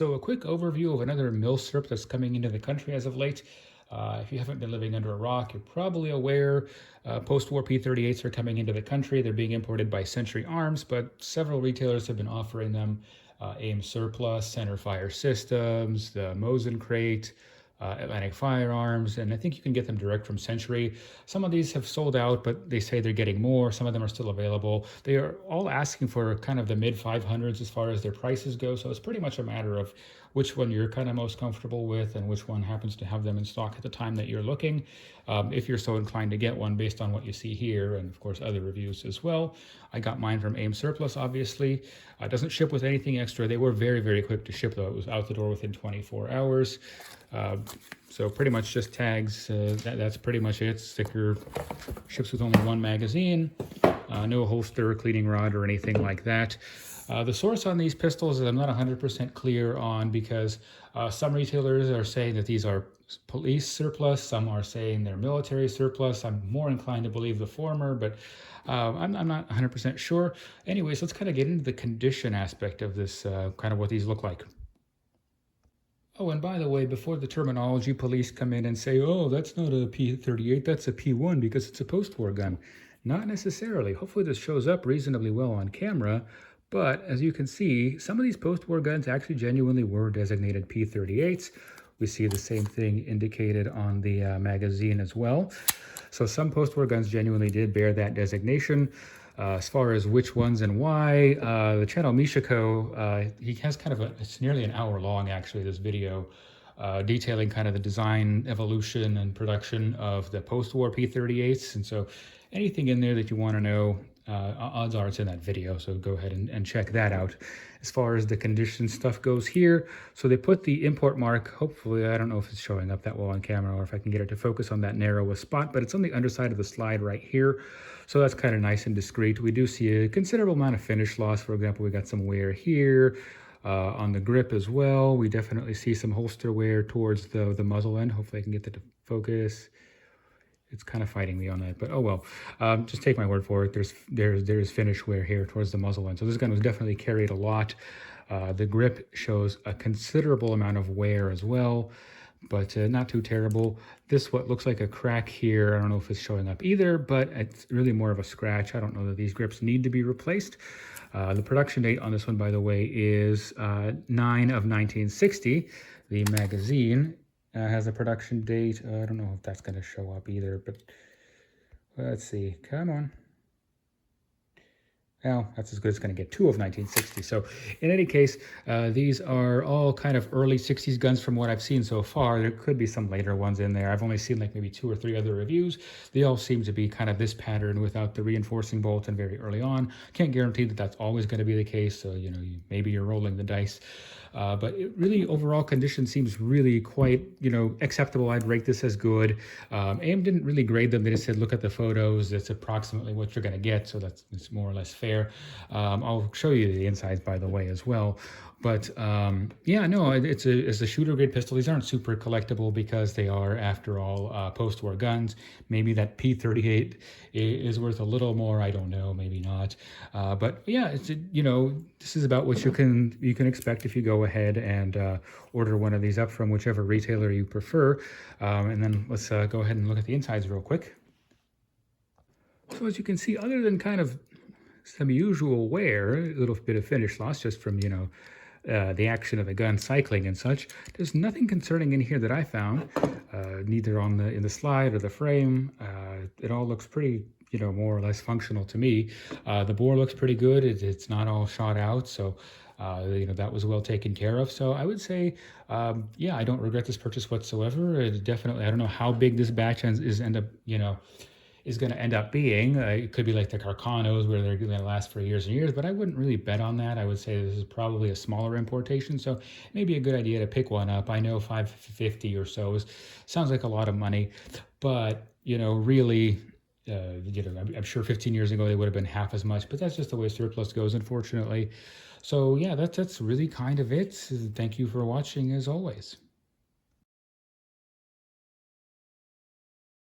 So a quick overview of another milsurp that's coming into the country as of late. If you haven't been living under a rock, you're probably aware post-war P38s are coming into the country. They're being imported by Century Arms, but several retailers have been offering them. AIM Surplus, Center Fire Systems, the Mosin Crate, Atlantic Firearms, and I think you can get them direct from Century. Some of these have sold out, but they say they're getting more. Some of them are still available. They are all asking for kind of the mid 500s as far as their prices go, so it's pretty much a matter of which one you're kind of most comfortable with and which one happens to have them in stock at the time that you're looking. If you're so inclined to get one based on what you see here, and of course other reviews as well. I got mine from AIM Surplus, obviously. It doesn't ship with anything extra. They were very, very quick to ship, though. It was out the door within 24 hours. So pretty much just tags. That's pretty much it. Sticker ships with only one magazine. No holster, cleaning rod, or anything like that. The source on these pistols I'm not 100% clear on, because some retailers are saying that these are police surplus, some are saying they're military surplus. I'm more inclined to believe the former, but I'm not 100% sure. Anyways, let's kind of get into the condition aspect of this, kind of what these look like. Oh, and by the way, before the terminology police come in and say, oh, that's not a P38, that's a P1 because it's a post-war gun. Not necessarily. Hopefully this shows up reasonably well on camera. But as you can see, some of these post-war guns actually genuinely were designated P38s. We see the same thing indicated on the magazine as well. So some post-war guns genuinely did bear that designation. As far as which ones and why, the channel Mishiko, he has kind of it's nearly an hour long actually, this video, detailing kind of the design, evolution, and production of the post-war P38s. And so anything in there that you want to know, odds are it's in that video, so go ahead and check that out. As far as the condition stuff goes here, so they put the import mark, hopefully, I don't know if it's showing up that well on camera or if I can get it to focus on that narrowest spot, but it's on the underside of the slide right here. So that's kind of nice and discreet. We do see a considerable amount of finish loss. For example, we got some wear here on the grip as well. We definitely see some holster wear towards the muzzle end. Hopefully I can get that to focus. It's kind of fighting me on that, but oh well. Just take my word for it. There's finish wear here towards the muzzle end. So this gun was definitely carried a lot. The grip shows a considerable amount of wear as well, but not too terrible. This what looks like a crack here. I don't know if it's showing up either, but it's really more of a scratch. I don't know that these grips need to be replaced. The production date on this one, by the way, is 9 of 1960. The magazine has a production date. I don't know if that's going to show up either, but let's see. Come on. Well, that's as good as it's going to get. 2 of 1960. So in any case, these are all kind of early 60s guns from what I've seen so far. There could be some later ones in there. I've only seen like maybe 2 or 3 other reviews. They all seem to be kind of this pattern without the reinforcing bolt and very early on. Can't guarantee that that's always going to be the case. So, you know, maybe you're rolling the dice. But it really, overall condition seems really quite, you know, acceptable. I'd rate this as good. AIM didn't really grade them. They just said, look at the photos. It's approximately what you're going to get. So it's more or less fair. I'll show you the insides, by the way, as well. But yeah, no, it's a shooter grade pistol. These aren't super collectible because they are, after all, post-war guns. Maybe that P38 is worth a little more. I don't know, maybe not. But yeah, it's, you know, this is about what you can expect if you go ahead and order one of these up from whichever retailer you prefer. And then let's go ahead and look at the insides real quick. So as you can see, other than kind of some usual wear, a little bit of finish loss just from, you know, the action of the gun cycling and such, there's nothing concerning in here that I found, neither in the slide or the frame. It all looks pretty, you know, more or less functional to me. The bore looks pretty good. It's not all shot out, so you know, that was well taken care of. So I would say, yeah, I don't regret this purchase whatsoever. It definitely, I don't know how big this batch is going to end up being. It could be like the Carcanos where they're going to last for years and years, but I wouldn't really bet on that. I would say this is probably a smaller importation, so maybe a good idea to pick one up. I know $550 or so sounds like a lot of money, but you know, really, you know, I'm sure 15 years ago they would have been half as much, but that's just the way surplus goes, unfortunately. So yeah, that's really kind of it. Thank you for watching as always.